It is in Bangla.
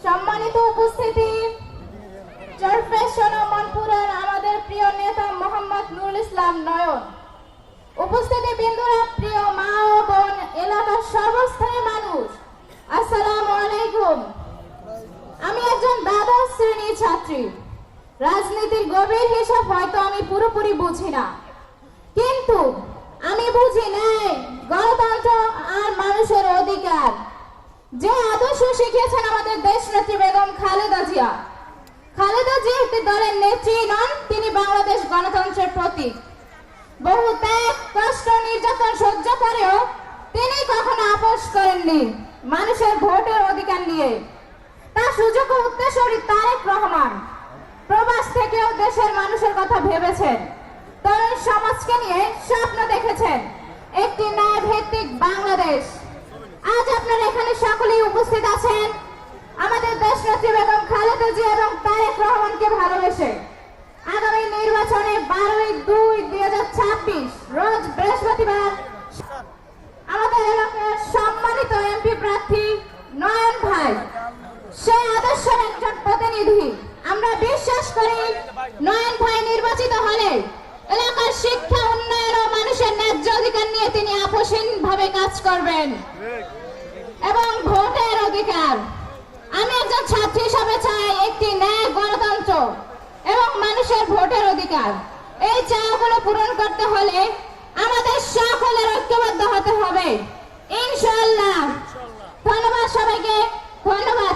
সম্মানিত উপস্থিতি, চরফ্যাশন ও মনপুরের আমাদের প্রিয় নেতা মোহাম্মদ নুরুল ইসলাম নয়ন, উপস্থিতি বিন্দুরা, প্রিয় মা ও বোন, এলাকার সর্বস্তরের মানুষ, আসসালামু আলাইকুম। আমি একজন দ্বাদশ শ্রেণীর ছাত্রী। রাজনীতির গভীর হিসাব হয়তো আমি পুরোপুরি বুঝি না, কিন্তু আমি বুঝি ন্যায়, গণতন্ত্র আর মানুষের অধিকার যে আদর্শ শিখিয়েছেন আমাদের দেশনেত্রী বেগম খালেদা জিয়া। খালেদা জিয়া একটি দলের নেত্রী নন, তিনি বাংলাদেশ গণতন্ত্রের প্রতীক। বহু ত্যাগ, কষ্ট, নির্যাতন সহ্য করেও তিনি কখনো আপোস করেননি মানুষের ভোটের অধিকার নিয়ে। তার সুযোগ্য উত্তরসূরি তারেক রহমান প্রবাস থেকেও দেশের মানুষের কথা ভেবেছেন, তরুণ সমাজকে নিয়ে স্বপ্ন দেখেছেন একটি ন্যায় ভিত্তিক বাংলাদেশ। আজ আপনারা এখানে সকলেই উপস্থিত আছেন আমাদের দেশনেত্রী বেগম খালেদা জিয়া এবং তারেক রহমানকে ভালোবেসে। আগামী নির্বাচনে 12/2/2026 রোজ বৃহস্পতিবার আমাদের এলাকার সম্মানিত এমপি প্রার্থী নয়ন ভাই সে আদর্শের একজন প্রতিনিধি। আমরা বিশ্বাস করি নয়ন ভাই নির্বাচিত হলে এলাকার শিক্ষা উন্নয়ন ও মানুষের ন্যায্য অধিকার নিয়ে তিনি আপোষহীনভাবে কাজ করবেন এবং ভোটের অধিকার। আমি একজন ছাত্রী হিসাবে চাই একটি ন্যায়, গণতন্ত্র এবং মানুষের ভোটের অধিকার। এই চাওয়াগুলো পূরণ করতে হলে আমাদের সকলের ঐক্যবদ্ধ হতে হবে, ইনশাআল্লাহ। ধন্যবাদ সবাইকে, ধন্যবাদ।